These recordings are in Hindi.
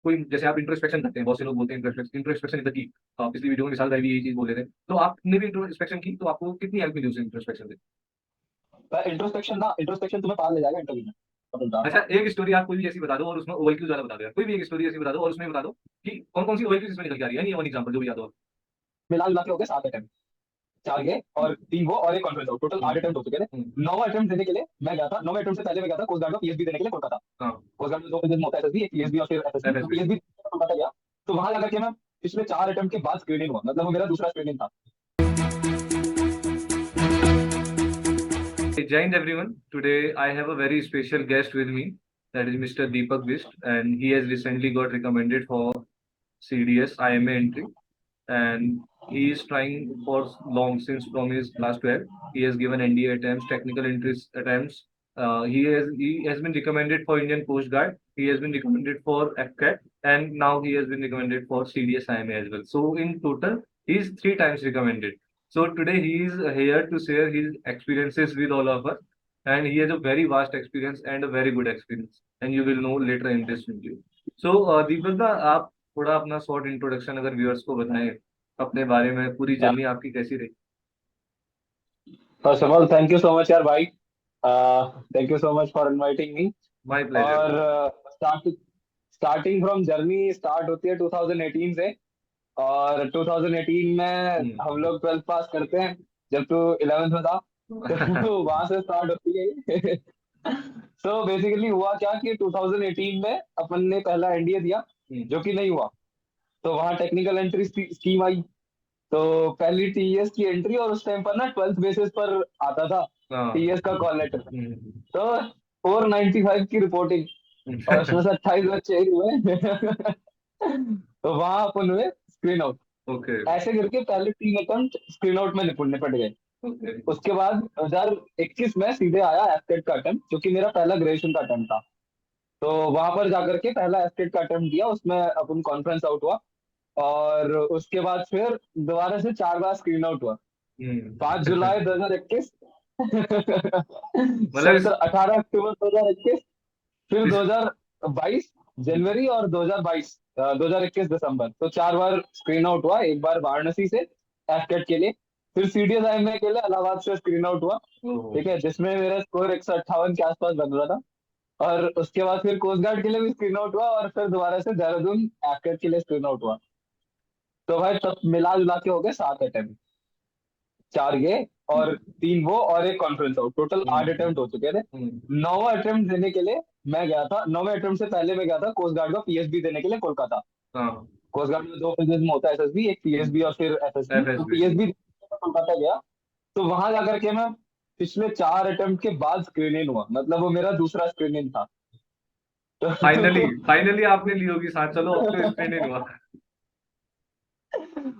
कोई जैसे आप इंट्रोस्पेक्शन करते हैं, बहुत से लोग बोलते हैं इंट्रोस्पेक्शन इज द की। पिछली वीडियो में विशाल भाई भी यही चीज बोल रहे थे, तो आपने भी इंट्रोस्पेक्शन की, तो आपको कितनी हेल्प मिली उस इंट्रोस्पेक्शन से? इंट्रोस्पेक्शन तुम्हें पार ले जाएगा इंटरव्यू में, मैं बता रहा अच्छा, हूँ। एक स्टोरी आप कोई भी ऐसी बता दो और उसमें ओवरक्यूज वाला बता दो यार, कोई भी एक स्टोरी ऐसी बता दो और उसमें बता दो कि कौन कौन सी ओवरक्यूज इसमें निकल के आ रही है, नहीं वन एग्जांपल जो भी याद हो। मिला जुला के हो गए 7 अटेम्प्ट, 4 ये और 3 वो और एक कॉन्फ्रेंस आउट, टोटल 8 अटेम्प्ट हो चुके थे। हम्म। 9वां अटेम्प्ट देने के लिए मैं गया था, 9वें अटेम्प्ट से पहले मैं गया था कोस्ट गार्ड का पीएसबी देने के लिए कोलकाता। हाँ। कोस्ट गार्ड में 2 फिजिक्स होता है, एसएसबी, एक पीएसबी और फिर एसएसबी। तो एफएसबी। पीएसबी कोलकाता गया, तो वहां जाकर के मैं पिछले 4 अटेम्प्ट के बाद स्क्रीनिंग हुआ, मतलब वो मेरा दूसरा स्क्रीनिंग था। Joined everyone. Today I have a very special guest with me. That is Mr. Deepak Bist, and he has recently got recommended for CDS IMA entry, and he is trying for long since from his class 12. He has given NDA attempts, technical interest attempts. He has been recommended for Indian Coast Guard. He has been recommended for FCAT, and now he has been recommended for CDS IMA as well. So in total, he is three times recommended. So today he is here to share his experiences with all of us, and he has a very vast experience and a very good experience, and you will know later in this video. So दीपक दा, आप थोड़ा अपना शॉर्ट इंट्रोडक्शन अगर व्यूअर्स को बताएं अपने बारे में, पूरी जर्नी आपकी कैसी रही? First of all thank you so much यार भाई, thank you so much for inviting me. My pleasure. और स्टार्टिंग फ्रॉम जर्नी स्टार्ट होती है 2018 से। और 2018 में हम लोग 12th पास करते हैं, जब तू 11th में था। तो वहां से स्टार्ट होती है। सो बेसिकली हुआ क्या कि 2018 में अपन ने पहला एनडीए दिया, जो कि नहीं हुआ। तो वहाँ टेक्निकल एंट्री स्कीम आई। तो पहली टीएस की एंट्री, और उस टाइम पर ना 12th बेसिस पर आता था हाँ। टीएस का कॉल लेटर। तो 495 की रिपोर्टिंग, और उसमें से 28 बच्चे ही हुए। तो वहां अपन हुए स्क्रीन आउट। ओके। ऐसे करके पहले 3 अटेम्प्ट स्क्रीन आउट में निपट गए। ओके। उसके बाद 2021 में सीधे आया एस्टेट का अटेम्प्ट, जो कि मेरा पहला ग्रेजुएशन का अटेम्प्ट था। तो वहां पर जाकर के पहला एस्टेट का अटेम्प्ट दिया, उसमें अपन कॉन्फ्रेंस आउट हुआ। और उसके बाद फिर दोबारा से 4 बार स्क्रीन आउट हुआ। 5 जुलाई 2021, मतलब 18 अक्टूबर 2021, फिर 2022 जनवरी, और 2022 2021 दिसंबर। तो 4 बार स्क्रीन आउट हुआ, एक बार वाराणसी से एफकेट के लिए, फिर सीडीएस आईएमए के लिए इलाहाबाद से स्क्रीन आउट हुआ। ठीक है, जिसमें मेरा स्कोर 158 के आसपास बन रहा था। और उसके बाद फिर कोस्ट गार्ड के लिए भी स्क्रीन आउट हुआ, और फिर दोबारा से देहरादून एफकेट के लिए स्क्रीन आउट हुआ। तो भाई तब मिला जुला के हो गए 7 अटेम्प्ट, 4 ये और 3 वो और एक कॉन्फ्रेंस आउट, टोटल 8 अटेम्प्ट हो चुके थे। 9वां अटेम्प्ट देने के लिए मैं गया था, 9वें अटेम्प्ट से पहले मैं गया था कोस्ट गार्ड का पीएसबी देने के लिए कोलकाता। हाँ। कोस्ट गार्ड में 2 फेजेस में होता है, एसएसबी, एक पीएसबी और फिर एफएसबी। तो एफएसबी। पीएसबी कोलकाता गया, तो वहां जाकर के मैं पिछले 4 अटेम्प्ट के बाद स्क्रीनिंग हुआ, मतलब वो मेरा दूसरा स्क्रीनिंग था। फाइनली तो फाइनली आपने ली होगी साथ, चलो अब तो स्क्रीन नहीं हुआ।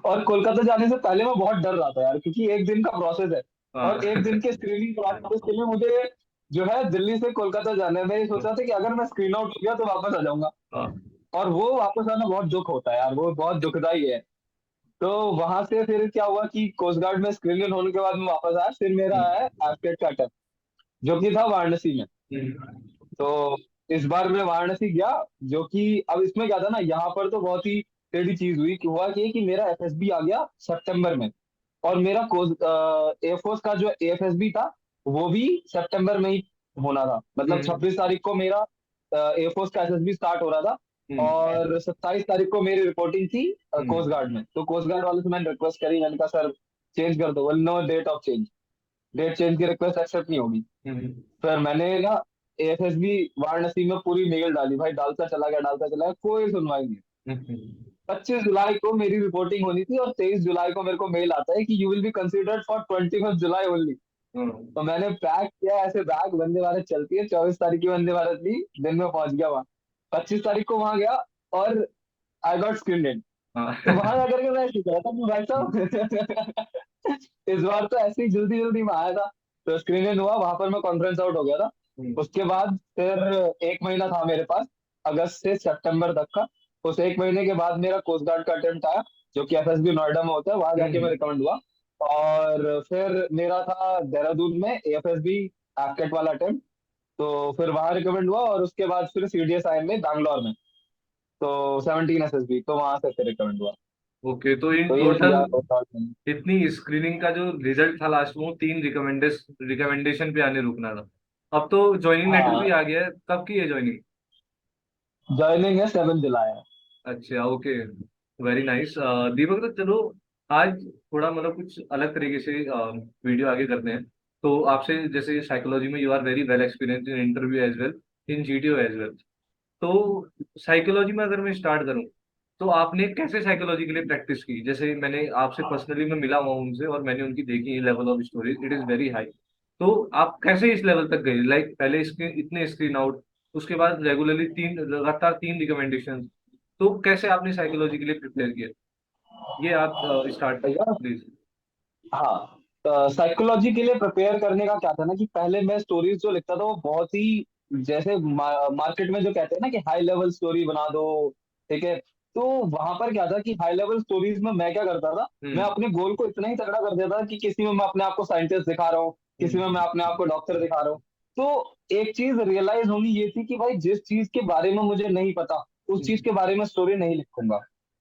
और कोलकाता जाने से पहले मैं बहुत डर रहा था यार, क्योंकि एक दिन का प्रोसेस है। हाँ। और एक दिन के स्क्रीनिंग प्रोसेस के लिए मुझे जो है दिल्ली से कोलकाता जाना है। मैं ये सोच रहा था कि अगर मैं स्क्रीन आउट हो गया तो वापस आ जाऊंगा। हाँ। और वो वापस आना बहुत दुख होता है यार, वो बहुत दुखदाई है। तो वहां से फिर क्या हुआ कि कोस्ट गार्ड में स्क्रीनिंग होने के बाद मैं वापस आया, फिर मेरा है एस्टेट का अटेम्प्ट, जो कि था वाराणसी में। तो इस बार मैं वाराणसी गया, जो कि अब इसमें क्या था ना, यहाँ पर तो बहुत ही टेढ़ी चीज हुई कि हुआ कि मेरा एफएसबी आ गया सितंबर में, और मेरा एयरफोर्स का जो एएफएसबी था वो भी सितंबर में ही होना था। मतलब 26 तारीख को मेरा एयरफोर्स का एसएसबी स्टार्ट हो रहा था, और 27 तारीख को मेरी रिपोर्टिंग थी कोस्ट गार्ड में। तो कोस्ट गार्ड वाले से मैंने रिक्वेस्ट करी, मैंने कहा सर चेंज कर दो। बोले no date of change, date change की रिक्वेस्ट एक्सेप्ट नहीं होगी। फिर मैंने ना एएफएसबी वाराणसी में पूरी मेल डाली, भाई डालता चला गया, कोई सुनवाई नहीं। 25 जुलाई को मेरी रिपोर्टिंग होनी थी, और 23 जुलाई को मेरे को मेल आता है कि you will be considered for 25 July only. तो मैंने पैक किया ऐसे बैग, वंदे भारत चलती है, 24 तारीख की वंदे भारत ली, दिन में पहुंच गया वहां। 25 तारीख को वहां गया, और आई गॉट स्क्रीन। तो वहां जाकर के मैं सीख रहा था कि भाई साहब, इस बार तो ऐसे ही जल्दी जल्दी में आया था। तो स्क्रीनिंग हुआ, वहां पर मैं कॉन्फ्रेंस आउट हो गया था। उसके बाद फिर एक महीना था मेरे पास, अगस्त से सितंबर तक का। उस एक महीने के बाद मेरा कोस्ट गार्ड का अटेम्प्ट आया, जो कि एफएसबी नोएडा में होता है, वहां जाके मैं रिकमेंड हुआ। और फिर मेरा था देहरादून में एएफएसबी एफकेट वाला अटेम्प्ट। तो फिर वहां रिकमेंड हुआ, और उसके बाद फिर सीडीएस आई में बैंगलोर में। तो 17 SSB, तो वहां से फिर रिकमेंड हुआ। ओके, तो इन तो ये टोटल किया तो। इतनी स्क्रीनिंग का जो रिजल्ट था लास्ट में, वो 3 रिकमेंडेशन पे आने रुकना था। अब तो ज्वाइनिंग लेटर भी हाँ, आ गया है, कब की है ज्वाइनिंग? ज्वाइनिंग है 7 जुलाई है। अच्छा, ओके, वेरी नाइस। दीपक, तो चलो आज थोड़ा मतलब कुछ अलग तरीके से वीडियो आगे करते हैं। तो आपसे, जैसे साइकोलॉजी में you are very well experience in interview as well, in GTO as well. तो साइकोलॉजी में अगर मैं स्टार्ट करूं, तो आपने कैसे साइकोलॉजी के लिए प्रैक्टिस की? जैसे मैंने आपसे पर्सनली मैं मिला हुआ हूं उनसे, और मैंने उनकी देखी level of storage, it is very high. तो आप कैसे इस लेवल तक गए? लाइक पहले स्क्रीन, इतने स्क्रीन आउट, उसके बाद रेगुलरली तीन, लगातार 3 रिकमेंडेशन। तो कैसे आपने साइकोलॉजी के लिए प्रिपेयर किया? ये आप स्टार्ट यार, प्लीज। हाँ, तो साइकोलॉजी के लिए प्रिपेयर करने का क्या था ना कि पहले मैं स्टोरीज जो लिखता था वो बहुत ही, जैसे मार्केट में जो कहते हैं ना कि हाई लेवल स्टोरी बना दो, ठीक है। तो वहां पर क्या था कि हाई लेवल स्टोरीज में मैं क्या करता था, मैं हम्म। अपने गोल को इतना ही तगड़ा कर देता था कि किसी में मैं अपने आप को साइंटिस्ट दिखा रहा हूँ, किसी में मैं हम्म। अपने आप को डॉक्टर दिखा रहा हूँ। तो एक चीज रियलाइज होनी ये थी कि भाई जिस चीज के बारे में मुझे नहीं पता, उस चीज के बारे में स्टोरी नहीं लिखूंगा।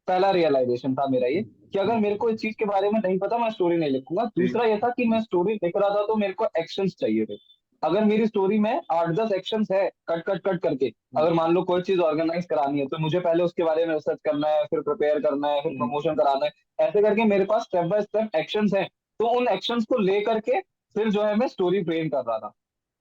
पहला रियलाइजेशन था मेरा ये, कि अगर मेरे को इस चीज के बारे में नहीं पता मैं स्टोरी नहीं लिखूंगा। जी। दूसरा ये था कि मैं स्टोरी लिख रहा था तो मेरे को एक्शंस चाहिए थे। अगर मेरी स्टोरी में 8-10 एक्शंस है कट कट कट करके, अगर मान लो कोई चीज ऑर्गेनाइज करानी है तो मुझे पहले उसके बारे में रिसर्च करना है, फिर प्रिपेयर करना है, फिर प्रमोशन कराना है, ऐसे करके मेरे पास स्टेप बाय स्टेप एक्शंस हैं। तो उन एक्शंस को ले करके फिर जो है मैं स्टोरी फ्रेम कर रहा था।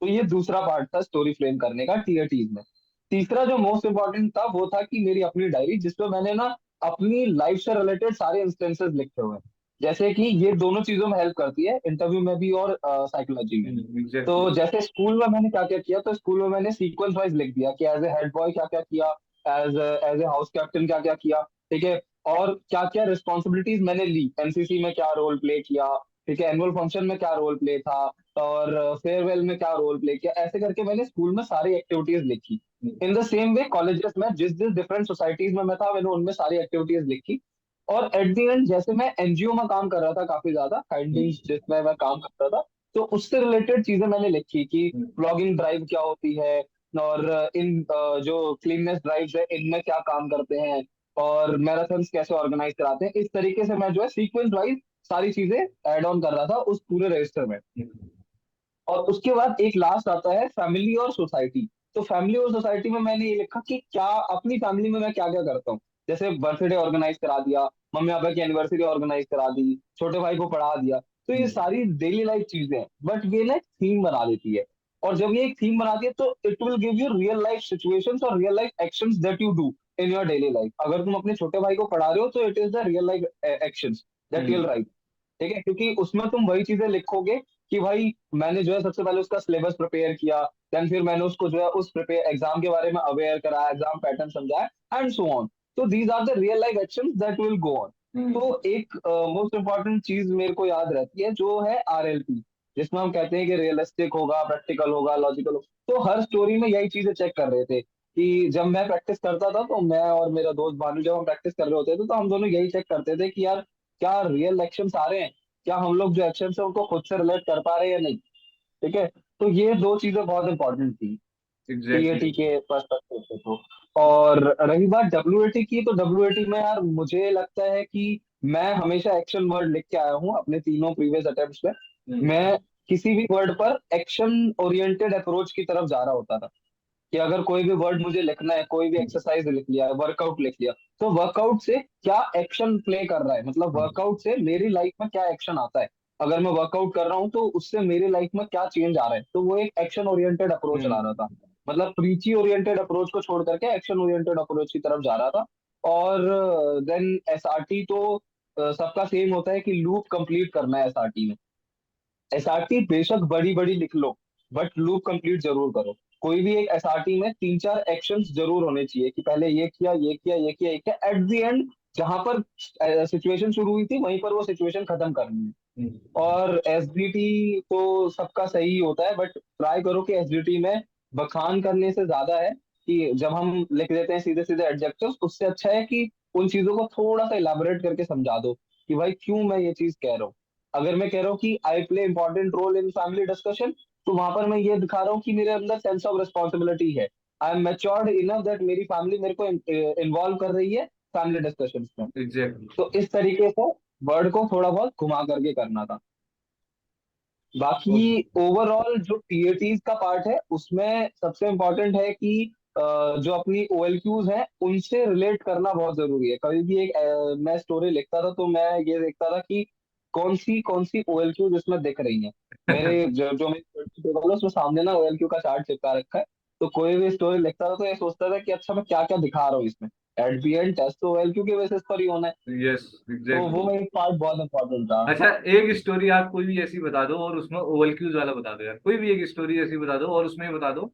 तो ये दूसरा पार्ट था स्टोरी फ्रेम करने का टीएटीज में। तीसरा जो मोस्ट इंपॉर्टेंट था वो था कि मेरी अपनी डायरी, जिसमें मैंने ना अपनी लाइफ से रिलेटेड सारे इंस्टेंसेस लिखे हुए हैं। जैसे कि ये दोनों चीजों में हेल्प करती है, इंटरव्यू में भी और साइकोलॉजी में भी। तो एग्जैक्टली। जैसे स्कूल में मैंने क्या क्या किया, तो स्कूल में मैंने सीक्वेंस वाइज लिख दिया कि एज ए हेड बॉय क्या क्या किया, एज ए हाउस कैप्टन क्या क्या किया, ठीक है। और क्या क्या रिस्पॉन्सिबिलिटीज मैंने ली, एनसीसी में क्या रोल प्ले किया, ठीक है, एनुअल फंक्शन में क्या रोल प्ले था, और फेयरवेल में क्या रोल प्ले किया, ऐसे करके मैंने स्कूल में सारी एक्टिविटीज लिखी। In the same way colleges में जिस जिस डिफरेंट सोसाइटीज में मैं था, मैंने उनमें सारी एक्टिविटीज लिखी। और एट द एंड जैसे मैं एनजीओ में काम कर रहा था काफी ज्यादा, काइंडलीज जिसमें मैं काम करता था, तो उससे रिलेटेड चीजें मैंने लिखी कि प्लॉगिंग ड्राइव क्या होती है, और इन जो क्लीननेस ड्राइव्स है इनमें क्या काम करते हैं, और मैराथन्स कैसे ऑर्गेनाइज कराते हैं। इस तरीके से मैं जो है सीक्वेंस वाइज सारी चीजें ऐड ऑन कर रहा था उस पूरे रजिस्टर में। और उसके बाद एक लास्ट आता है फैमिली और सोसाइटी। तो फैमिली और सोसाइटी में मैंने ये लिखा कि क्या अपनी फैमिली में मैं क्या क्या करता हूँ। जैसे बर्थडे ऑर्गेनाइज करा दिया, मम्मी पापा की एनिवर्सरी ऑर्गेनाइज करा दी, छोटे भाई को पढ़ा दिया। तो ये सारी डेली लाइफ चीजें हैं, बट ये ना एक थीम बना देती है। और जब ये एक थीम बनाती है तो it will give you real life situations और real life actions that you do in your daily life. अगर तुम अपने छोटे भाई को पढ़ा रहे हो तो it is the real life actions that you will write, ठीक है। क्योंकि उसमें तुम वही चीजें लिखोगे कि भाई मैंने जो है सबसे पहले उसका सिलेबस प्रिपेयर किया, देन फिर मैंने उसको जो है उस प्रिपेयर एग्जाम के बारे में अवेयर कराया, एग्जाम पैटर्न समझाया एंड सो ऑन। तो these are the real life actions that will go on. तो एक मोस्ट इंपॉर्टेंट चीज मेरे को याद रहती है जो है आरएलपी, जिसमें हम कहते हैं कि रियलिस्टिक होगा, प्रैक्टिकल होगा, लॉजिकल होगा। तो हर स्टोरी में यही चीजें चेक कर रहे थे कि जब मैं प्रैक्टिस करता था तो मैं और मेरा दोस्त भानु जब हम प्रैक्टिस कर रहे होते थे तो हम दोनों यही चेक करते थे कि यार क्या रियल एक्शंस आ रहे हैं, क्या हम लोग जो एक्शन है उनको खुद से रिलेट कर पा रहे हैं या नहीं, ठीक है। तो ये दो चीजें बहुत इंपॉर्टेंट थी एग्जैक्टली। टीएटी के पर्सपेक्टिव से। तो और रही बात डब्ल्यूएटी की, तो डब्ल्यूएटी में यार मुझे लगता है कि मैं हमेशा एक्शन वर्ड लिख के आया हूँ अपने तीनों प्रीवियस अटेम्प्ट्स में। मैं किसी भी वर्ड पर एक्शन ओरिएंटेड अप्रोच की तरफ जा रहा होता था कि अगर कोई भी वर्ड मुझे लिखना है, कोई भी एक्सरसाइज लिख लिया, वर्कआउट लिख लिया, तो वर्कआउट से क्या एक्शन प्ले कर रहा है, मतलब वर्कआउट से मेरी लाइफ में क्या एक्शन आता है। अगर मैं वर्कआउट कर रहा हूँ तो उससे मेरी लाइफ में क्या चेंज आ रहा है, तो वो एक एक्शन ओरिएंटेड अप्रोच ला रहा था। मतलब प्रीची ओरिएंटेड अप्रोच को छोड़ करके एक्शन ओरिएंटेड अप्रोच की तरफ जा रहा था। और देन एसआरटी तो सबका सेम होता है कि लूप कंप्लीट करना है एसआरटी में। एसआरटी बेशक बड़ी बड़ी लिख लो, बट लूप कंप्लीट जरूर करो। कोई भी एक एसआरटी में 3-4 एक्शंस जरूर होने चाहिए कि पहले ये किया, ये किया, ये किया, ये किया, एट द एंड जहां पर सिचुएशन शुरू हुई थी वहीं पर वो सिचुएशन खत्म करनी है। और एसडीटी तो सबका सही होता है, बट ट्राई करो कि एसडीटी में बखान करने से ज्यादा है कि जब हम लिख देते हैं सीधे सीधे एडजेक्टिव्स, उससे अच्छा है कि उन चीजों को थोड़ा सा इलाबोरेट करके समझा दो कि भाई क्यों मैं ये चीज कह रहा हूँ। अगर मैं कह रहा हूँ कि I play important role in family discussion, तो वहां पर मैं ये दिखा रहा हूँ कि मेरे अंदर सेंस ऑफ रिस्पॉन्सिबिलिटी है। I am matured enough that मेरी फैमिली मेरे को इन्वॉल्व कर रही है फैमिली डिस्कशंस में। एग्जैक्टली। तो इस तरीके से वर्ड को थोड़ा बहुत घुमा करके करना था। बाकी ओवरऑल जो पीएटीज का पार्ट है उसमें सबसे इम्पोर्टेंट है कि जो अपनी ओएलक्यूज हैं उनसे रिलेट करना बहुत जरूरी है। कभी भी एक मैं स्टोरी लिखता था तो मैं ये देखता था कि कौन सी ओएलक्यूज इसमें दिख रही हैं। मेरे जो मेरी टेबल है उसमें सामने ना ओएलक्यू का चार्ट चिपका रखा है। तो कोई भी स्टोरी लिखता था तो ये सोचता था कि अच्छा मैं क्या क्या दिखा रहा हूँ इसमें। एट बी एंड टेस्ट तो ओएलक्यू के बेसिस पर ही होना है। यस, तो एग्जैक्टली। वो एक पार्ट बहुत इंपॉर्टेंट था। अच्छा, एक स्टोरी आप कोई भी ऐसी बता दो और उसमें ओवल क्यूज वाला बता दो यार, कोई भी एक स्टोरी ऐसी बता दो और उसमें बता दो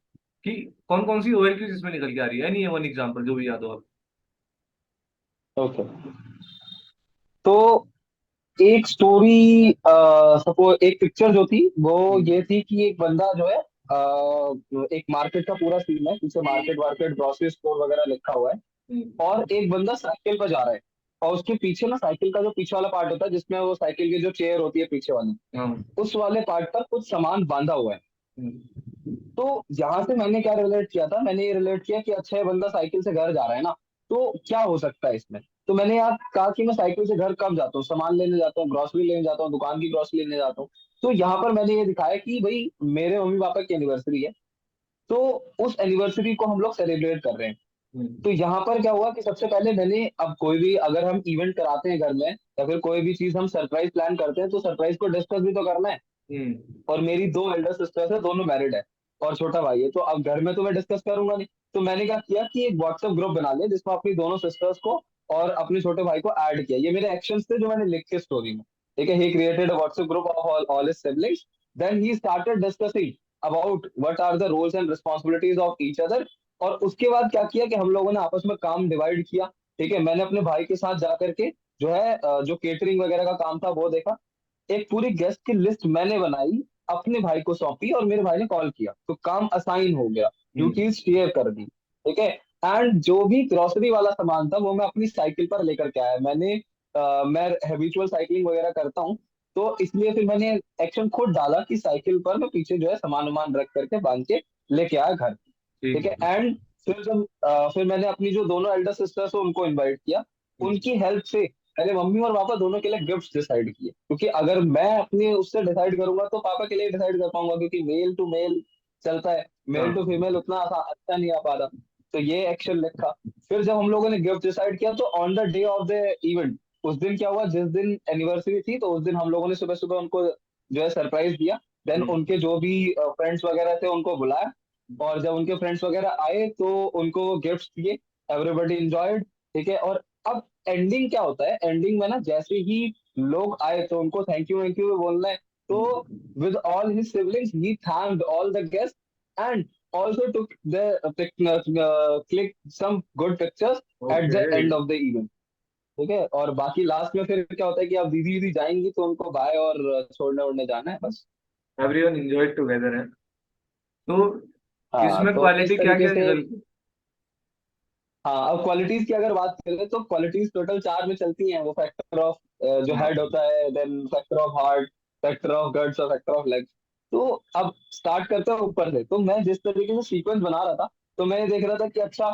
कि कौन कौन सी ओवल क्यूज इसमें निकल के आ रही है, एनी वन एग्जांपल जो भी याद हो आप। ओके। तो एक स्टोरी सपोज एक पिक्चर जो थी वो हम्म। ये थी कि एक बंदा जो है एक मार्केट का पूरा सीन है, पीछे मार्केट वार्केट ग्रोसरी स्टोर वगैरह लिखा हुआ है। और एक बंदा साइकिल पर जा रहा है और उसके पीछे ना साइकिल का जो पीछे वाला पार्ट होता है जिसमें वो साइकिल की जो चेयर होती है पीछे वाली, हाँ। उस वाले पार्ट पर कुछ सामान बांधा हुआ है। हम्म। तो यहाँ से मैंने क्या रिलेट किया था, मैंने ये रिलेट किया कि अच्छा ये बंदा साइकिल से घर जा रहा है ना, तो क्या हो सकता है इसमें। तो मैंने यार कहा कि मैं साइकिल से घर कब जाता हूँ, सामान लेने जाता हूँ, ग्रोसरी लेने जाता हूँ, दुकान की ग्रोसरी लेने जाता हूँ। तो यहाँ पर मैंने ये दिखाया कि भाई मेरे मम्मी पापा की एनिवर्सरी है, तो उस एनिवर्सरी को हम लोग सेलिब्रेट कर रहे हैं। तो हम्म। यहाँ पर क्या हुआ कि सबसे पहले मैंने, अब कोई भी अगर हम इवेंट कराते हैं घर में या फिर कोई भी चीज हम सरप्राइज प्लान करते हैं तो सरप्राइज को डिस्कस भी तो करना है। हम्म। और मेरी दो एल्डर सिस्टर्स है, दोनों मैरिड है और छोटा भाई है, तो अब घर में तो मैं डिस्कस करूंगा नहीं। तो मैंने क्या किया कि एक व्हाट्सएप ग्रुप बना लिया जिसमें अपनी दोनों सिस्टर्स को और अपने छोटे भाई को ऐड किया। ये मेरे एक्शंस थे जो मैंने लिख के स्टोरी में। ठीक है, he created a WhatsApp group of all his siblings, then he started discussing about what are the roles and responsibilities of each other. और उसके बाद क्या किया कि हम लोगों ने आपस में काम डिवाइड किया। ठीक है, मैंने अपने भाई के साथ जा करके जो है जो केटरिंग वगैरह का काम था वो देखा। एक पूरी गेस्ट की लिस्ट मैंने बनाई, अपने भाई को सौंपी और मेरे भाई ने कॉल किया तो काम असाइन हो गया, हम्म। ड्यूटीज शेयर कर दी। ठीक है। एंड जो भी ग्रोसरी वाला सामान था वो मैं अपनी साइकिल पर लेकर के आया। मैं हैबिचुअल साइकिलिंग वगैरह करता हूँ, तो इसलिए फिर मैंने एक्शन खुद डाला कि साइकिल पर मैं पीछे जो है सामान वामान रख करके बांध के लेके आया घर। ठीक ठीक है। है। एंड फिर मैंने अपनी जो दोनों एल्डर सिस्टर्स है उनको इनवाइट किया। हम्म। उनकी हेल्प से मैंने मम्मी और पापा दोनों के लिए गिफ्ट डिसाइड किए, क्योंकि अगर मैं अपने उससे डिसाइड करूंगा तो पापा के लिए डिसाइड कर पाऊंगा, क्योंकि मेल टू मेल चलता है, मेल टू हाँ। फीमेल उतना अच्छा नहीं आ पा रहा। तो ये एक्शन लिखा। फिर जब हम लोगों ने गिफ्ट डिसाइड किया तो on the day of the event, उस दिन क्या हुआ, जिस दिन एनिवर्सरी थी तो उस दिन हम लोगों ने सुबह सुबह उनको जो है सरप्राइज दिया। देन हम्म। उनके जो भी फ्रेंड्स वगैरह थे उनको बुलाया। और जब उनके फ्रेंड्स वगैरह आए तो उनको गिफ्ट दिए, एवरीबॉडी इंजॉयड। ठीक है। और अब एंडिंग क्या होता है, एंडिंग में ना जैसे ही लोग आए तो उनको थैंक यू बोलना है। तो with all his siblings he thanked all the guests and also took the click some good pictures at okay. the end of the event। ठीक है। और बाकी लास्ट में फिर क्या होता है कि अब दीदी दीदी जाएंगी तो उनको बाय और छोड़ने उड़ने जाना है बस। एवरीवन एंजॉय टुगेदर है। तो हाँ इसमें तो इस क्वालिटी क्या तरीके क्या से। निकल। हाँ अब क्वालिटीज की अगर बात करें तो क्वालिटीज टोटल चार में चलती हैं। वो फैक्टर ऑफ जो हाँ। हेड होता है, then factor of heart, factor of guts और फैक्टर ऑफ लेग्स। तो अब स्टार्ट करते हैं ऊपर से। तो मैं जिस तरीके से सीक्वेंस बना रहा था तो मैं ये देख रहा था कि अच्छा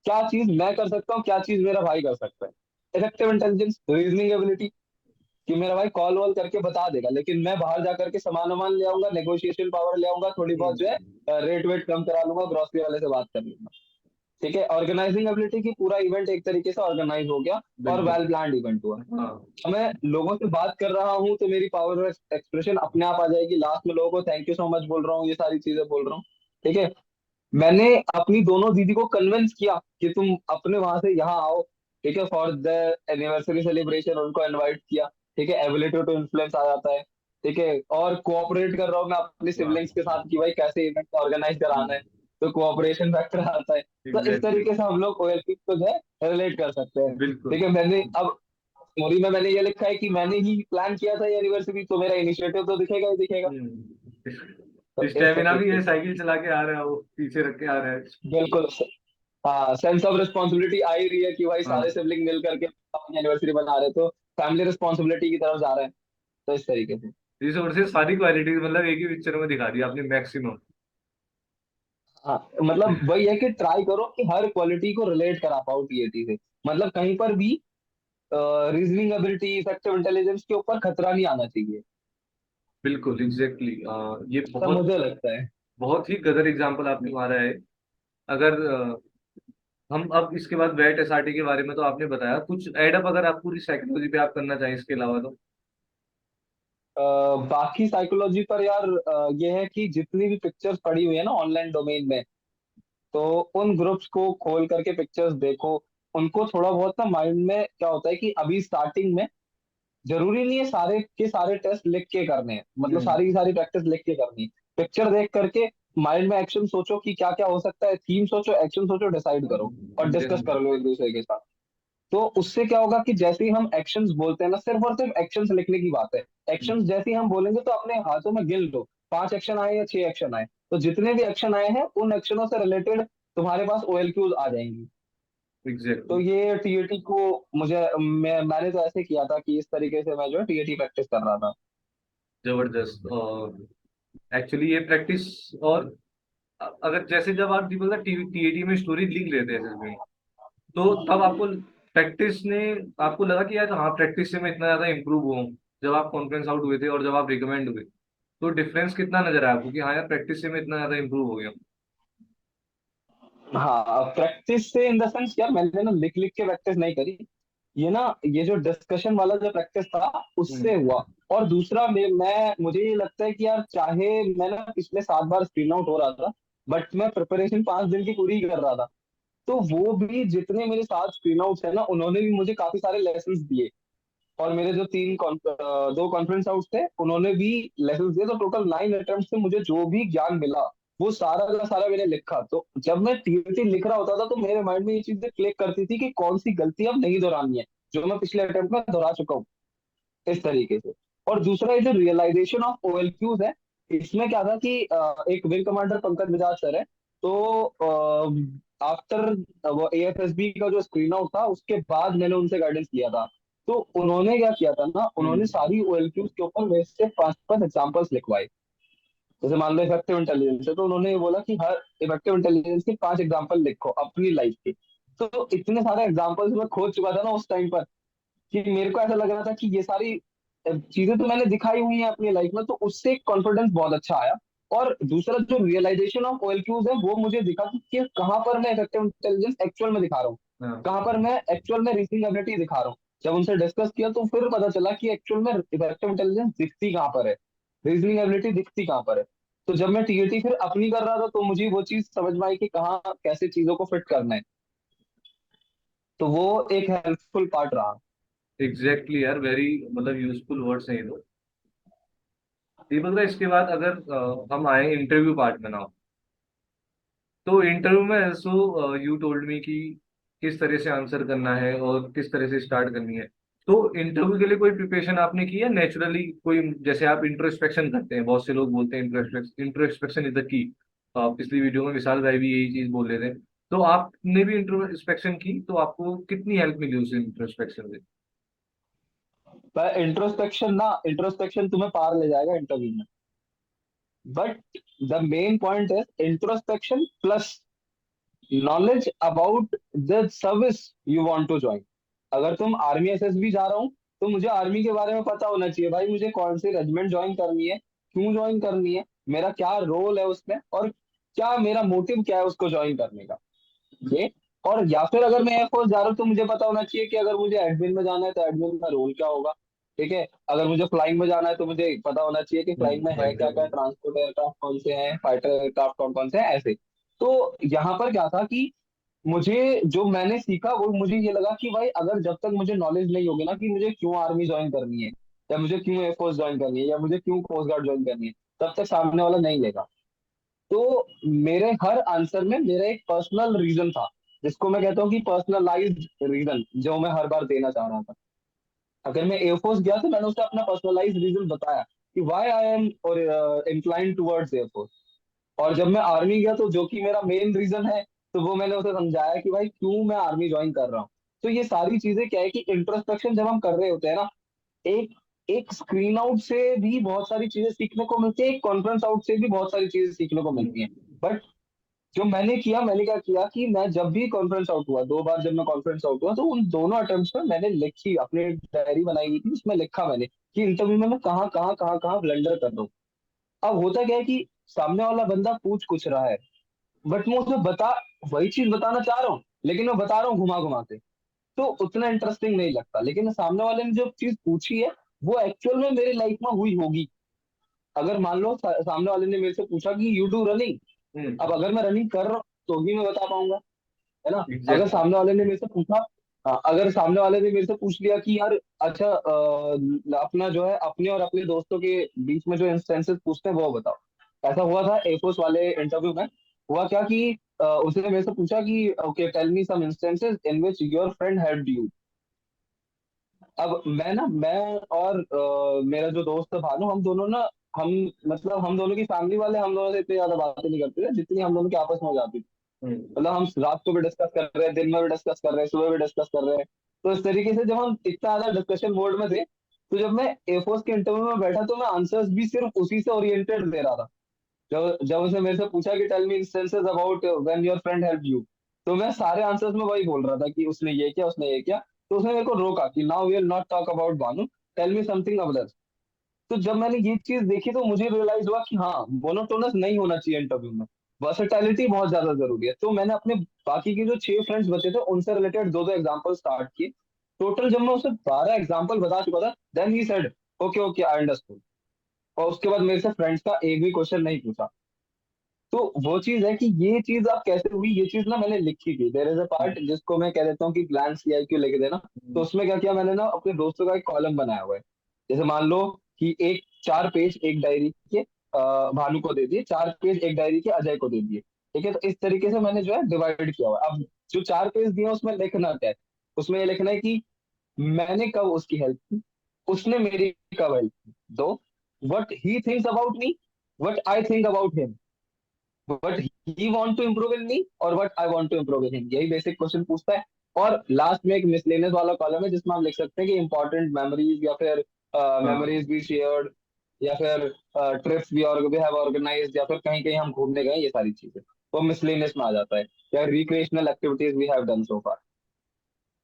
क्या चीज मैं कर सकता हूँ, क्या चीज मेरा भाई कर सकता है। इफेक्टिव इंटेलिजेंस, रीजनिंग एबिलिटी, कि मेरा भाई कॉल वॉल करके बता देगा, लेकिन मैं बाहर जा करके सामान वामान ले आऊंगा, नेगोशिएशन पावर ले आऊंगा, थोड़ी बहुत जो है हम्म। रेट वेट कम करा लूंगा, ग्रोसरी वाले से बात कर लूंगा। ठीक है। ऑर्गेनाइजिंग एबिलिटी की पूरा इवेंट एक तरीके से ऑर्गेनाइज हो गया और बिल्कुल। वेल प्लान्ड इवेंट हुआ। हाँ। मैं लोगों से बात कर रहा हूँ तो मेरी पावर ऑफ एक्सप्रेशन अपने आप आ जाएगी, लास्ट में लोगों को थैंक यू सो मच बोल रहा हूँ, ये सारी चीजें बोल रहा हूँ। ठीक है। मैंने अपनी दोनों दीदी को कन्विंस किया कि तुम अपने वहां से यहाँ आओ। ठीक है, फॉर द एनिवर्सरी सेलिब्रेशन उनको इनवाइट किया। ठीक है, एबिलिटी टू इन्फ्लुएंस आ जाता है। ठीक है। और कोऑपरेट कर रहा हूँ मैं अपने वाह। सिबलिंग्स के साथ कि भाई कैसे इवेंट ऑर्गेनाइज कराना है। तो कोऑपरेशन फैक्टर आता है। तो इस एग्जैक्टली। तरीके से हम लोग ओएलपी को जो है रिलेट कर सकते हैं। बिल्कुल। ठीक है। मैंने अब स्टोरी में मैंने ये लिखा है कि मैंने ही प्लान किया था ये एनिवर्सरी, तो मेरा इनिशिएटिव तो दिखेगा ही दिखेगा। तो इस स्टेमिना भी तरीके है, से साइकिल चला के आ रहा है, वो पीछे रख के आ रहा है। बिल्कुल। हाँ सेंस ऑफ रिस्पॉन्सिबिलिटी आ ही रही है कि भाई सारे हाँ। सिबलिंग मिल करके अपनी एनिवर्सरी बना रहे, तो फैमिली रिस्पॉन्सिबिलिटी की तरफ जा रहे हैं। तो इस तरीके से। रिसोर्सेज सारी क्वालिटीज मतलब एक ही पिक्चर में दिखा दी आपने मैक्सिमम। हाँ मतलब वही है कि ट्राई करो कि हर क्वालिटी को रिलेट करा पाओ टीएटी से। मतलब कहीं पर भी रीजनिंग एबिलिटी, इफेक्टिव इंटेलिजेंस के ऊपर खतरा नहीं आना चाहिए। बिल्कुल एग्जैक्टली ये सब बहुत मुझे लगता है। बहुत ही गदर एग्जाम्पल आपने मारा है। अगर हम अब इसके बाद वेट एसआरटी के बारे में तो आपने बताया, कुछ एडअप अगर आप पूरी साइकोलॉजी पे आप करना चाहें इसके अलावा तो। अ, बाकी साइकोलॉजी पर यार ये है कि जितनी भी पिक्चर्स पड़ी हुई है ना ऑनलाइन डोमेन में, तो उन ग्रुप्स को खोल करके पिक्चर्स देखो। उनको थोड़ा बहुत ना माइंड में क्या होता है कि अभी स्टार्टिंग में जरूरी नहीं है सारे के सारे टेस्ट लिख के करने हैं, मतलब हम्म। सारी की सारी प्रैक्टिस लिख के करनी है। पिक्चर देख करके माइंड में एक्शन सोचो कि क्या क्या हो सकता है, थीम सोचो, एक्शन सोचो, डिसाइड करो और डिस्कस कर लो एक दूसरे के साथ। तो उससे क्या होगा कि जैसे ही हम एक्शंस बोलते हैं ना, सिर्फ और सिर्फ एक्शंस लिखने की बात है। एक्शंस जैसे ही हम बोलेंगे तो अपने हाथों में गिन लो, 5 एक्शन आए या 6 एक्शन आए, तो जितने भी एक्शन आए हैं उन एक्शनों से रिलेटेड तुम्हारे पास ओएलक्यूज आ जाएंगी। तो एग्जैक्टली। ये टीएटी को मैंने तो ऐसे किया था कि इस तरीके से मैं जो है टीएटी प्रैक्टिस कर रहा था। जबरदस्त। एक्चुअली ये प्रैक्टिस, और अगर जैसे जब आप दीपक टीएटी में स्टोरी लिख लेते हैं एसएसबी में, तो तब आपको प्रैक्टिस ने आपको लगा कि यार हाँ प्रैक्टिस से मैं इतना ज्यादा इंप्रूव हुआ हूँ, जब आप कॉन्फ्रेंस आउट हुए थे और जब आप रिकमेंड हुए, तो डिफरेंस कितना नजर आया आपको कि हाँ यार प्रैक्टिस से मैं इतना ज्यादा इंप्रूव हो गया हूँ? हाँ प्रैक्टिस से इन द सेंस यार मैंने ना लिख लिख के प्रैक्टिस नहीं करी। ये ना, ये जो डिस्कशन वाला जो प्रैक्टिस था उससे हम्म। हुआ। और दूसरा मैं मुझे ये लगता है कि यार चाहे मैं ना पिछले 7 बार स्क्रीन आउट हो रहा था, बट मैं प्रिपरेशन 5 दिन की पूरी कर रहा था। तो वो भी जितने मेरे साथ स्क्रीन आउट्स है ना, उन्होंने भी मुझे काफी सारे लेसन दिए। और मेरे जो 2 कॉन्फ्रेंस आउट थे उन्होंने भी लेसन दिए। तो टोटल 9 अटेम्प्ट से मुझे जो भी ज्ञान मिला वो सारा का सारा मैंने लिखा। तो जब मैं टीएटी लिख रहा होता था तो मेरे माइंड में ये चीजें क्लिक करती थी कि कौन सी गलती अब नहीं दोहरानी है जो मैं पिछले अटेम्प्ट में दोहरा चुका हूँ, इस तरीके से। और दूसरा ये जो रियलाइजेशन ऑफ ओएलक्यूज है, इसमें क्या था कि एक wing commander Pankaj Bajaj sir है। तो आफ्टर वो एएफएसबी का जो स्क्रीन आउट था उसके बाद मैंने उनसे गाइडेंस लिया था। तो उन्होंने क्या किया था ना, उन्होंने हम्म। सारी ओएलक्यूज के ऊपर मेरे से 5 5 एग्जाम्पल्स लिखवाए। जैसे मान लो इफेक्टिव इंटेलिजेंस है तो उन्होंने ये बोला कि हर इफेक्टिव इंटेलिजेंस के 5 एग्जाम्पल लिखो अपनी लाइफ के। तो इतने सारे एग्जाम्पल्स मैं खोज चुका था ना उस टाइम पर कि मेरे को ऐसा लग रहा था कि ये सारी चीजें तो मैंने दिखाई हुई हैं अपनी लाइफ में, तो उससे कॉन्फिडेंस बहुत अच्छा आया। और दूसरा जो रियलाइजेशन ऑफ ओएलक्यूज है वो मुझे दिखा कि कहाँ पर मैं इफेक्टिव इंटेलिजेंस एक्चुअल में दिखा रहा हूँ, हाँ। कहाँ पर मैं एक्चुअल में रीजनिंग एबिलिटी दिखा रहा हूँ। जब उनसे डिस्कस किया तो फिर पता चला कि एक्चुअल में इफेक्टिव इंटेलिजेंस दिखती कहाँ पर है, रीजनिंग एबिलिटी दिखती कहाँ पर है। तो जब मैं टीएटी फिर अपनी कर रहा था तो मुझे वो चीज समझ में आई कि कहाँ कैसे चीजों को फिट करना है। तो वो एक हेल्पफुल पार्ट रहा। एग्जैक्टली यार, वेरी मतलब यूजफुल वर्ड्स हैं ये तो। दीपक भाई इसके बाद अगर हम आए इंटरव्यू पार्ट में ना, तो इंटरव्यू में सो यू टोल्ड मी कि किस तरह से आंसर करना है और किस तरह से स्टार्ट करनी है। तो इंटरव्यू के लिए कोई प्रिपरेशन आपने की है नेचुरली कोई, जैसे आप इंट्रोस्पेक्शन करते हैं, बहुत से लोग बोलते हैं इंट्रोस्पेक्शन इज द की। पिछली वीडियो में विशाल भाई भी यही चीज बोल रहे थे। तो आपने भी इंट्रोस्पेक्शन की, तो आपको कितनी हेल्प मिली उस इंट्रोस्पेक्शन से? पर इंट्रोस्पेक्शन तुम्हें पार ले जाएगा इंटरव्यू में। But the main point is introspection plus knowledge about the service you want to join. अगर तुम आर्मी एसएसबी जा रहा हूँ तो मुझे आर्मी के बारे में पता होना चाहिए भाई, मुझे कौन सी रेजिमेंट ज्वाइन करनी है, क्यों ज्वाइन करनी है, मेरा क्या रोल है उसमें, और क्या मेरा मोटिव क्या है उसको ज्वाइन करने का। ये, और या फिर अगर मैं एयरफोर्स जा रहा हूँ तो मुझे पता होना चाहिए कि अगर मुझे एडमिन में जाना है तो एडमिन का रोल क्या होगा। ठीक है, अगर मुझे फ्लाइंग में जाना है तो मुझे पता होना चाहिए कि फ्लाइंग में है फ्लाइंग क्या क्या, करनी। ट्रांसपोर्ट एयरक्राफ्ट कौन से हैं, फाइटर एयरक्राफ्ट कौन कौन से हैं, ऐसे। तो यहाँ पर क्या था कि मुझे जो मैंने सीखा वो मुझे ये लगा कि भाई अगर जब तक मुझे नॉलेज नहीं होगी ना कि मुझे क्यों आर्मी ज्वाइन करनी है, या मुझे क्यों एयरफोर्स ज्वाइन करनी है, या मुझे क्यों कोस्ट गार्ड ज्वाइन करनी है, तब तक सामने वाला नहीं लेगा। तो मेरे हर आंसर में मेरा एक पर्सनल रीजन था, जिसको मैं कहता हूँ कि पर्सनलाइज्ड रीजन, जो मैं हर बार देना चाह रहा था। अगर मैं एयरफोर्स गया तो मैंने उसे अपना पर्सनलाइज्ड रीजन बताया कि व्हाई आई एम और इंक्लाइन टुवर्ड्स एयरफोर्स। और जब मैं आर्मी गया तो जो कि मेरा मेन रीजन है, तो वो मैंने उसे समझाया कि भाई क्यों मैं आर्मी ज्वाइन कर रहा हूँ। तो ये सारी चीजें क्या है कि इंट्रोस्पेक्शन जब हम कर रहे होते हैं ना, एक एक स्क्रीन आउट से भी बहुत सारी चीजें सीखने को मिलती है, एक कॉन्फ्रेंस आउट से भी बहुत सारी चीजें सीखने को मिलती हैं। बट जो मैंने क्या किया कि मैं जब भी कॉन्फ्रेंस आउट हुआ, 2 बार जब मैं कॉन्फ्रेंस आउट हुआ, तो उन दोनों अटेम्प्ट में मैंने लिखी, अपनी डायरी बनाई हुई थी, उसमें लिखा मैंने कि इंटरव्यू में मैं कहाँ कहाँ कहाँ कहाँ ब्लंडर कर रहा हूँ। अब होता क्या है कि सामने वाला बंदा पूछ कुछ रहा है, बट मैं उसमें वही चीज बताना चाह रहा हूँ, लेकिन मैं बता रहा हूँ घुमा घुमा के, तो उतना इंटरेस्टिंग नहीं लगता। लेकिन सामने वाले ने जो चीज पूछी है, वो एक्चुअल में मेरी लाइफ में हुई होगी। अगर मान लो सामने वाले ने मेरे से पूछा कि यू डू रनिंग, अब हम्म। अगर मैं रनिंग कर रहा हूँ तो ही मैं बता पाऊंगा, है ना। अगर एग्जैक्टली। सामने वाले ने मेरे से पूछा, हाँ, अगर सामने वाले ने मेरे से पूछ लिया कि यार अच्छा, अपना जो है अपने और अपने दोस्तों के बीच में जो इंस्टेंसेस पूछते हैं वो बताओ। ऐसा हुआ था एयरफोर्स वाले इंटरव्यू में। हुआ क्या कि उसने मेरे से पूछा कि okay tell me some instances in which your friend helped you. अब मैं और मेरा जो दोस्त था भानु, हम दोनों ना, हम मतलब हम दोनों की फैमिली वाले हम दोनों से इतनी ज्यादा बातें नहीं करते थे जितनी हम दोनों की आपस में हो जाती थी। हम्म। मतलब हम रात को भी डिस्कस कर रहे हैं, दिन में भी डिस्कस कर रहे हैं, सुबह भी डिस्कस कर रहे हैं। तो इस तरीके से जब हम इतना ज्यादा डिस्कशन मोड में थे, तो जब मैं एयरफोर्स के इंटरव्यू में बैठा तो मैं आंसर्स भी सिर्फ उसी से ओरिएंटेड दे रहा था। जब जब उसने मेरे से पूछा कि tell me instances about when your friend help you, तो मैं सारे आंसर्स में वही बोल रहा था कि उसने ये किया, उसने ये किया। तो उसने मेरे को रोका कि now we will not talk about Bhanu, tell me something other. तो जब मैंने ये चीज देखी तो मुझे रियलाइज हुआ कि हाँ, मोनोटोनस नहीं होना चाहिए इंटरव्यू में, वर्सेटैलिटी बहुत ज्यादा जरूरी है। तो मैंने अपने बाकी के जो 6 फ्रेंड्स बचे थे उनसे रिलेटेड दो दो एग्जाम्पल स्टार्ट किए। टोटल जब मैं उसे 12 एग्जाम्पल बता चुका था, then he said okay okay I understood. और उसके बाद मेरे से फ्रेंड्स का एक भी क्वेश्चन नहीं पूछा। तो वो चीज है कि ये चीज आप कैसे हुई, ये चीज ना मैंने लिखी थी। देयर इज अ पार्ट जिसको मैं कह देता हूँ कि प्लान CIQ लिख देना। तो उसमें क्या किया मैंने ना, अपने दोस्तों का एक कॉलम बनाया हुआ है। जैसे मान लो कि एक 4 पेज एक डायरी के भानु को दे दिए, 4 पेज एक डायरी के अजय को दे दिए। ठीक है, तो इस तरीके से मैंने जो है डिवाइड किया हुआ है। अब जो 4 पेज दिए हैं, उसमें लिखना क्या है? उसमें ये लिखना है कि मैंने कब उसकी हेल्प की, उसने मेरी कब हेल्प की। दो, what he thinks about me, what I think about him, what he want to improve in me और what I want to improve in him. यही बेसिक क्वेश्चन पूछता है। और लास्ट में एक मिसलेनियस वाला कॉलम है जिसमें हम लिख सकते हैं कि इंपॉर्टेंट मेमोरीज, या फिर हाँ। मेमोरीज भी शेयर्ड, या फिर ट्रिप्स वी हैव ऑर्गेनाइज्ड, या फिर कहीं कहीं हम घूमने गए, ये सारी चीजें वो मिसलेनियस में आ जाता है। या recreational activities we have done so far.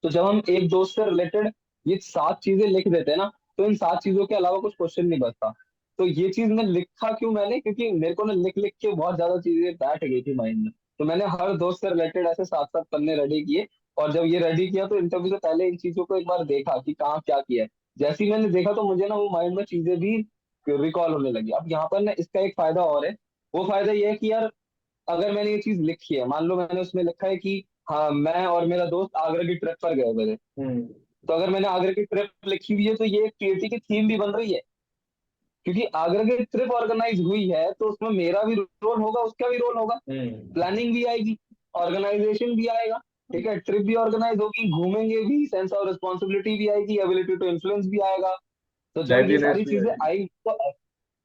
तो जब हम एक दोस्त से रिलेटेड ये 7 चीजें लिख देते हैं ना, तो इन 7 चीजों के अलावा कुछ क्वेश्चन नहीं बचता। तो ये चीज मैं लिखा क्यों मैंने, क्योंकि मेरे को ना लिख लिख के बहुत ज्यादा चीजें बैठ गई थी माइंड में। तो मैंने हर दोस्त से रिलेटेड ऐसे 7 7 पन्ने रेडी किए। और जब ये रेडी किया तो इंटरव्यू से पहले इन चीजों को एक बार देखा कि कहाँ क्या किया है। जैसे ही मैंने देखा तो मुझे ना वो माइंड में चीजें भी रिकॉल होने लगी। अब यहाँ पर ना इसका एक फायदा और है। वो फायदा ये है कि यार, अगर मैंने ये चीज लिखी है, मान लो मैंने उसमें लिखा है कि हाँ मैं और मेरा दोस्त आगरा की ट्रिप पर गए हुए थे, हम्म। तो अगर मैंने आगरा की ट्रिप लिखी हुई है तो ये एक TAT की थीम भी बन रही है। क्योंकि आगरा की ट्रिप ऑर्गेनाइज हुई है तो उसमें मेरा भी रोल होगा, उसका भी रोल होगा। हम्म। प्लानिंग भी आएगी, ऑर्गेनाइजेशन भी आएगा। ठीक है, ट्रिप भी ऑर्गेनाइज होगी, घूमेंगे भी, सेंस ऑफ रिस्पॉन्सिबिलिटी भी आएगी, एबिलिटी टू इन्फ्लुएंस भी आएगा। तो जब ये लाइवलीनेस सारी भी चीजें आएगी। आई तो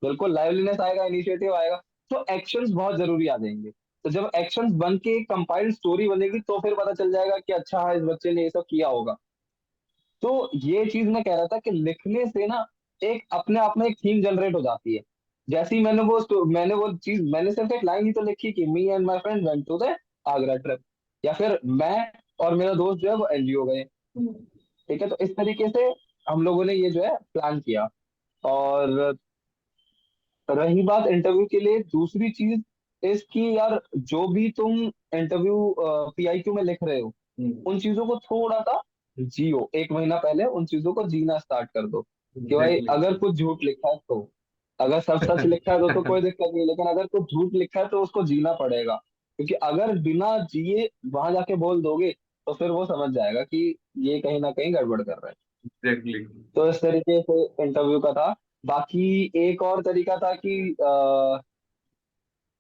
बिल्कुल लाइवलीनेस आएगा, इनिशिएटिव आएगा। तो एक्शंस बहुत जरूरी आ जाएंगे। तो जब एक्शंस बन के एक कंपाइल्ड स्टोरी बनेगी तो फिर पता चल जाएगा कि अच्छा हाँ, इस बच्चे ने ये सब किया होगा। तो ये चीज मैं कह रहा था कि लिखने से ना एक अपने आप में एक थीम जनरेट हो जाती है। जैसे ही मैंने सिर्फ एक लाइन ही तो लिखी कि me and my friend went to the Agra trip, या फिर मैं और मेरा दोस्त जो है वो NGO गए। ठीक है, तो इस तरीके से हम लोगों ने ये जो है प्लान किया। और रही बात इंटरव्यू के लिए, दूसरी चीज इसकी यार, जो भी तुम इंटरव्यू PIQ में लिख रहे हो, उन चीजों को थोड़ा सा जियो। एक महीना पहले उन चीजों को जीना स्टार्ट कर दो। कि भाई एग्जैक्टली। अगर कुछ झूठ लिखा है तो, अगर सब सच लिखा है तो कोई दिक्कत नहीं, लेकिन अगर कुछ झूठ लिखा है तो उसको जीना पड़ेगा। क्योंकि अगर बिना जिए वहां जाके बोल दोगे तो फिर वो समझ जाएगा कि ये कहीं ना कहीं गड़बड़ कर रहा है। एग्जैक्टली। तो इस तरीके से इंटरव्यू का था। बाकी एक और तरीका था कि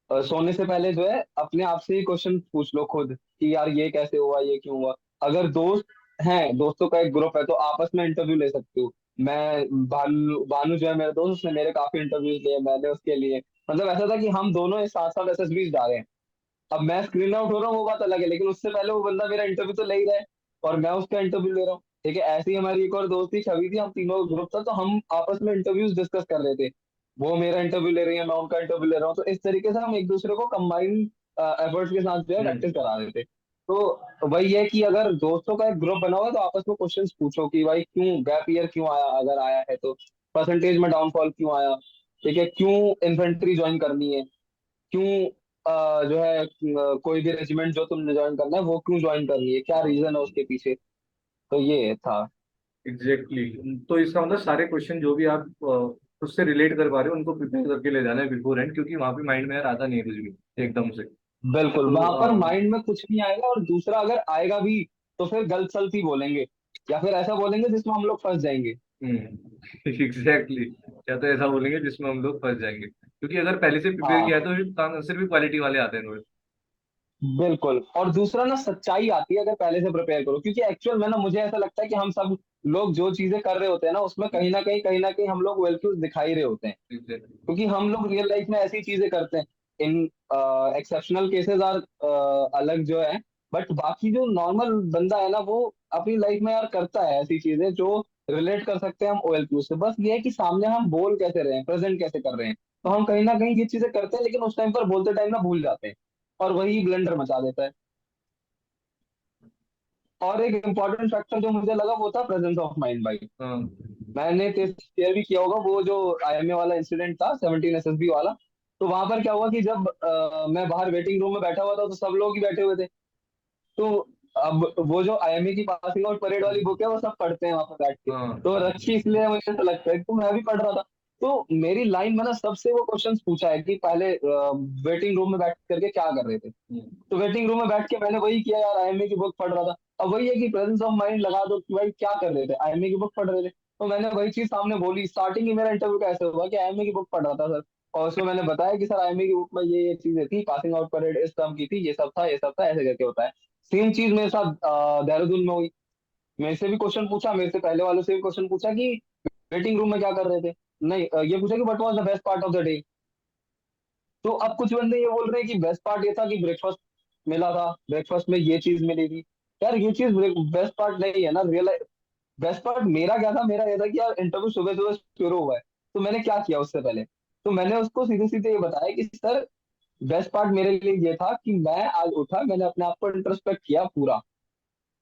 सोने से पहले जो है अपने आप से ही क्वेश्चन पूछ लो खुद कि यार ये कैसे हुआ, ये क्यों हुआ। अगर दोस्त हैं, दोस्तों का एक ग्रुप है, तो आपस में इंटरव्यू ले सकते हो। मैं भानु भानु जो है मेरा दोस्त, उसने मेरे काफी इंटरव्यूज लिए, मैंने उसके लिए। मतलब ऐसा था कि हम दोनों एक साथ साथ SSBs डाले हैं। अब मैं स्क्रीन आउट हो रहा हूँ वो बात अलग है, लेकिन उससे पहले वो बंदा मेरा इंटरव्यू तो ले ही रहा है और मैं उसका इंटरव्यू ले रहा हूँ। ठीक है, ऐसी हमारी एक और दोस्ती छवि थी, हम तीनों ग्रुप था, तो हम आपस में इंटरव्यूज डिस्कस कर रहे थे। वो मेरा इंटरव्यू ले रही है, मैं उनका इंटरव्यू ले रहा हूँ। तो इस तरीके से हम एक दूसरे को कंबाइन एफर्ट्स के साथ जो है हम्म। प्रैक्टिस करा रहे थे। तो वही है कि अगर दोस्तों का एक ग्रुप बना हुआ है तो आपस में क्वेश्चंस पूछो कि भाई क्यों गैप ईयर क्यों आया, अगर आया है तो परसेंटेज में डाउनफॉल क्यों आया, ठीक है, क्यों इन्फेंट्री ज्वाइन करनी है, क्यों जो है कोई भी रेजिमेंट जो तुमने ज्वाइन करना है वो क्यों ज्वाइन करनी है, क्या रीजन है उसके पीछे। तो ये था। एग्जैक्टली तो इसका मतलब सारे क्वेश्चन जो भी आप उससे रिलेट कर पा रहे हो उनको प्रिपेयर करके ले जाना है बिफोर हैंड, क्योंकि वहां पे माइंड में यार आता नहीं है कुछ भी एकदम से। बिल्कुल, तो वहां पर माइंड में कुछ नहीं आएगा, और दूसरा अगर आएगा भी तो फिर गलत सलत ही बोलेंगे, या फिर ऐसा बोलेंगे जिसमें हम लोग फंस जाएंगे। एग्जैक्टली या तो ऐसा बोलेंगे जिसमें हम लोग फंस जाएंगे, क्योंकि अगर पहले से प्रिपेयर हाँ किया है तो फिर आंसर भी क्वालिटी वाले आते हैं। बिल्कुल, और दूसरा ना सच्चाई आती है अगर पहले से प्रिपेयर करो, क्योंकि एक्चुअल में ना मुझे ऐसा लगता है कि हम सब लोग जो चीजें कर रहे होते हैं ना उसमें कहीं ना कहीं हम लोग वेल दिखा ही रहे होते हैं, एग्जैक्टली। क्योंकि हम लोग रियल लाइफ में ऐसी चीजें करते हैं। इन एक्सेप्शनल केसेस आर अलग जो है, बट बाकी जो नॉर्मल बंदा है ना वो अपनी लाइफ में यार करता है ऐसी चीजें जो रिलेट कर सकते हैं हम ओएलक्यू से। बस ये है कि सामने हम बोल कैसे रहे हैं, प्रेजेंट कैसे कर रहे हैं। तो हम कहीं ना कहीं ये चीजें करते हैं लेकिन उस टाइम पर बोलते टाइम ना भूल जाते हैं, और वही ब्लंडर मचा देता है। और एक इम्पॉर्टेंट फैक्टर जो मुझे लगा वो था प्रेजेंस ऑफ माइंड भाई। हाँ। मैंने शेयर भी किया होगा वो जो आईएमए वाला इंसिडेंट था, 17 एसएसबी वाला। तो वहां पर क्या हुआ कि जब मैं बाहर वेटिंग रूम में बैठा हुआ था तो सब लोग ही बैठे हुए थे। तो अब वो जो आईएमए की पासिंग आउट परेड वाली बुक है वो सब पढ़ते हैं वहां पर बैठ के, हाँ। तो रखी इसलिए मुझे ऐसा लगता है, तो मैं भी पढ़ रहा था। तो मेरी लाइन में ना सबसे वो क्वेश्चंस पूछा है कि पहले वेटिंग रूम में बैठ करके क्या कर रहे थे। हम्म। तो वेटिंग रूम में बैठ के मैंने वही किया यार, आईएमए की बुक पढ़ रहा था। अब वही है कि प्रेजेंस ऑफ माइंड लगा दो कि भाई क्या कर रहे थे, आईएमए की बुक पढ़ रहे थे। तो मैंने वही चीज सामने बोली, स्टार्टिंग ही मेरा इंटरव्यू का ऐसे हुआ कि आईएमए की बुक पढ़ रहा था सर। और उसमें मैंने बताया कि सर आईएमए की बुक में ये चीजें थी, पासिंग आउट परेड इस टर्म की थी, ये सब था ऐसे करके होता है। सेम चीज मेरे साथ देहरादून में हुई। मेरे से भी क्वेश्चन पूछा, मेरे से पहले वालों से भी क्वेश्चन पूछा कि वेटिंग रूम में क्या कर रहे थे। नहीं, ये पूछा कि what was the best part of the day. तो अब कुछ बंदे ये बोल रहे हैं कि बेस्ट पार्ट ये था कि ब्रेकफास्ट मिला था, ब्रेकफास्ट में ये चीज मिली थी। यार ये चीज बेस्ट पार्ट नहीं है ना रियल। बेस्ट पार्ट मेरा क्या था, मेरा ये था कि यार इंटरव्यू सुबह सुबह शुरू हुआ है, तो मैंने क्या किया उससे पहले। तो मैंने उसको सीधे सीधे ये बताया कि सर बेस्ट पार्ट मेरे लिए ये था कि मैं आज उठा, मैंने अपने आप को इंट्रोस्पेक्ट किया पूरा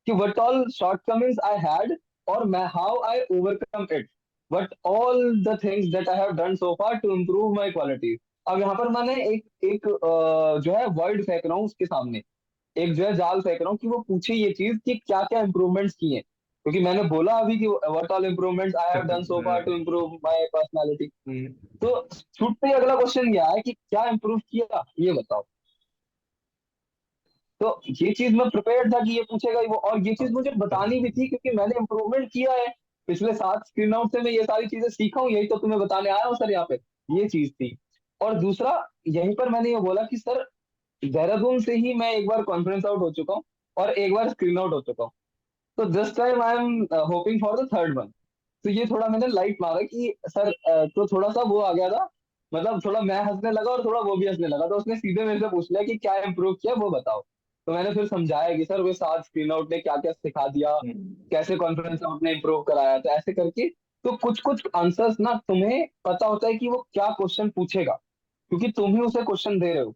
कि what all shortcomings I had, और मैं how I overcome it, what all the things that I have done so far to improve my qualities। अब यहाँ पर मैंने एक जो है वर्ड फेंक रहा हूँ उसके सामने, एक जो है जाल फेंक रहा हूँ कि वो पूछे ये चीज कि क्या क्या इंप्रूवमेंट्स किए, क्योंकि मैंने बोला अभी कि what all improvements I have done so far to improve my personality. तो छूटते ही अगला क्वेश्चन ये है कि क्या इम्प्रूव किया ये बताओ। तो ये चीज मैं प्रिपेयर था कि ये पूछेगा ही वो, और ये चीज मुझे बतानी भी थी क्योंकि मैंने इम्प्रूवमेंट किया है। पिछले 7 स्क्रीन आउट से मैं ये सारी चीजें सीखा हूँ, यही तो तुम्हें बताने आया हूँ सर यहाँ पे। ये चीज थी। और दूसरा, यहीं पर मैंने ये बोला कि सर देहरादून से ही मैं एक बार कॉन्फ्रेंस आउट हो चुका हूँ और एक बार स्क्रीन आउट हो चुका हूँ। तो this time I am hoping for the third one. तो ये थोड़ा मैंने लाइट मारा कि सर तो थोड़ा सा वो आ गया था, मतलब थोड़ा मैं हंसने लगा और थोड़ा वो भी हंसने लगा, तो उसने सीधे मेरे से पूछ लिया कि क्या इम्प्रूव किया वो बताओ। तो मैंने फिर समझाया कि सर वो 7 स्क्रीन आउट ने क्या क्या सिखा दिया, कैसे कॉन्फिडेंस आउट ने इम्प्रूव कराया, तो ऐसे करके। तो कुछ कुछ आंसर्स ना तुम्हें पता होता है कि वो क्या क्वेश्चन पूछेगा, क्योंकि तुम ही उसे क्वेश्चन दे रहे हो।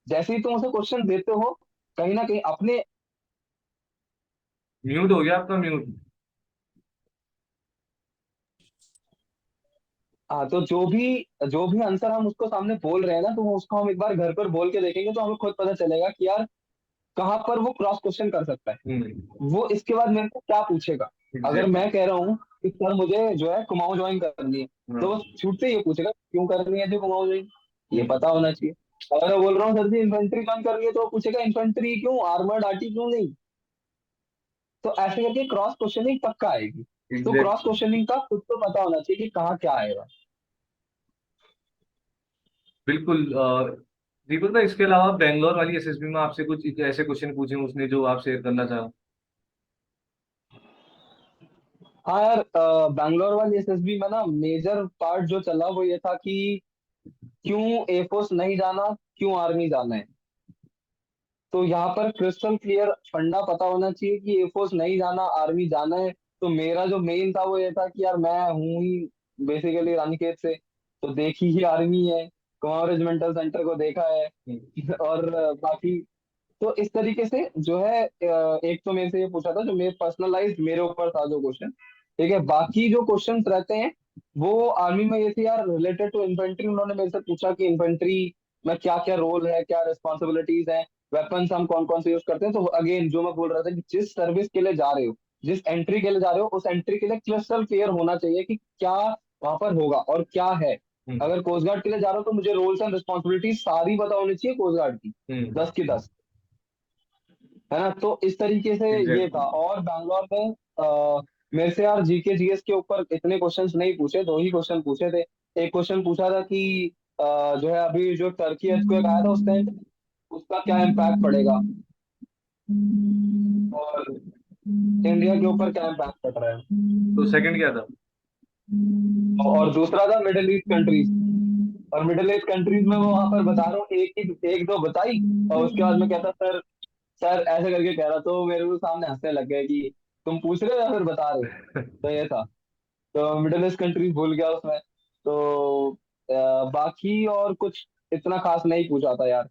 जैसे ही तुम उसे क्वेश्चन देते हो कहीं ना कहीं अपने। म्यूट हो गया आपका, म्यूट। हाँ, तो जो भी आंसर हम उसको सामने बोल रहे हैं ना, तो वो उसको हम एक बार घर पर बोल के देखेंगे तो हमें खुद पता चलेगा कि यार कहाँ पर वो क्रॉस क्वेश्चन कर सकता है। वो इसके बाद मेरे को क्या पूछेगा। अगर एग्जैक्टली। मैं कह रहा हूँ कि सर मुझे जो है कुमाऊं ज्वाइन करनी है, तो वो छूटते ही ये पूछेगा क्यों करनी है जो कुमाऊं ज्वाइन, ये पता होना चाहिए। अगर मैं बोल रहा हूँ सर जी इन्फेंट्री ज्वाइन करनी है, तो वो पूछेगा इन्फेंट्री क्यों, आर्मर्ड आर्टी क्यों नहीं। तो ऐसे करके क्रॉस क्वेश्चनिंग पक्का आएगी। तो क्रॉस एग्जैक्टली। क्वेश्चनिंग का खुद को पता होना चाहिए कि कहाँ क्या आएगा। बिल्कुल। दीपक ना, इसके अलावा बैंगलोर वाली एसएसबी में आपसे कुछ ऐसे क्वेश्चन पूछे हैं उसने जो आप शेयर करना चाहो? हाँ यार, बैंगलोर वाली एसएसबी में ना मेजर पार्ट जो चला वो ये था कि क्यों एयरफोर्स नहीं जाना, क्यों आर्मी जाना है। तो यहाँ पर क्रिस्टल क्लियर फंडा पता होना चाहिए कि एयरफोर्स नहीं जाना, आर्मी जाना है। तो मेरा जो मेन था वो ये था कि यार मैं हूँ ही बेसिकली रानीखेत से, तो देखी ही आर्मी है, कुमाऊं रेजिमेंटल सेंटर को देखा है और बाकी तो इस तरीके से जो है एक तो मेरे से ये पूछा था जो मेरे पर्सनलाइज मेरे ऊपर था जो क्वेश्चन। ठीक है, बाकी जो क्वेश्चंस रहते हैं वो आर्मी में ये थे यार रिलेटेड टू इन्फेंट्री। उन्होंने मेरे से पूछा कि इन्फेंट्री में क्या क्या रोल है, क्या रिस्पॉन्सिबिलिटीज हैं, वेपन्स हम कौन कौन से यूज करते हैं। तो अगेन जो मैं बोल रहा था कि जिस सर्विस के लिए जा रहे हो, जिस एंट्री के लिए जा रहे हो, उस एंट्री के लिए क्रिस्टल क्लियर होना चाहिए कि क्या वहां पर होगा और क्या है। अगर कोस्ट गार्ड के लिए जा रहा हो तो मुझे रोल्स एंड रिस्पॉन्सिबिलिटीज सारी पता होनी चाहिए कोस्ट गार्ड की, 10 की 10, है ना। तो इस तरीके से ये था। एग्जैक्टली। और बैंगलोर में मेरे से यार जीके जीएस के ऊपर इतने क्वेश्चंस नहीं पूछे, दो ही क्वेश्चन पूछे थे। एक क्वेश्चन पूछा था कि जो है अभी जो टर्की earthquake आया था उस टाइम उसका क्या इम्पैक्ट पड़ेगा और इंडिया के ऊपर क्या इम्पैक्ट पड़ रहा है। तो सेकंड क्या था? और दूसरा था मिडिल ईस्ट कंट्रीज। और मिडिल ईस्ट कंट्रीज में वो वहां पर बता रहा हूँ एक दो बताई और उसके बाद में कहता सर, सर ऐसे करके कह रहा तो मेरे को सामने हंसने लग गए कि तुम पूछ रहे हो या फिर बता रहे हो। तो ये था। तो मिडिल ईस्ट कंट्रीज भूल गया उसमें। तो बाकी और कुछ इतना खास नहीं पूछा था यार।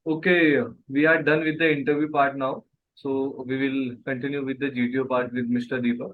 Okay, we are done with the interview part now. So we will continue with the GTO part with Mr. Deepak.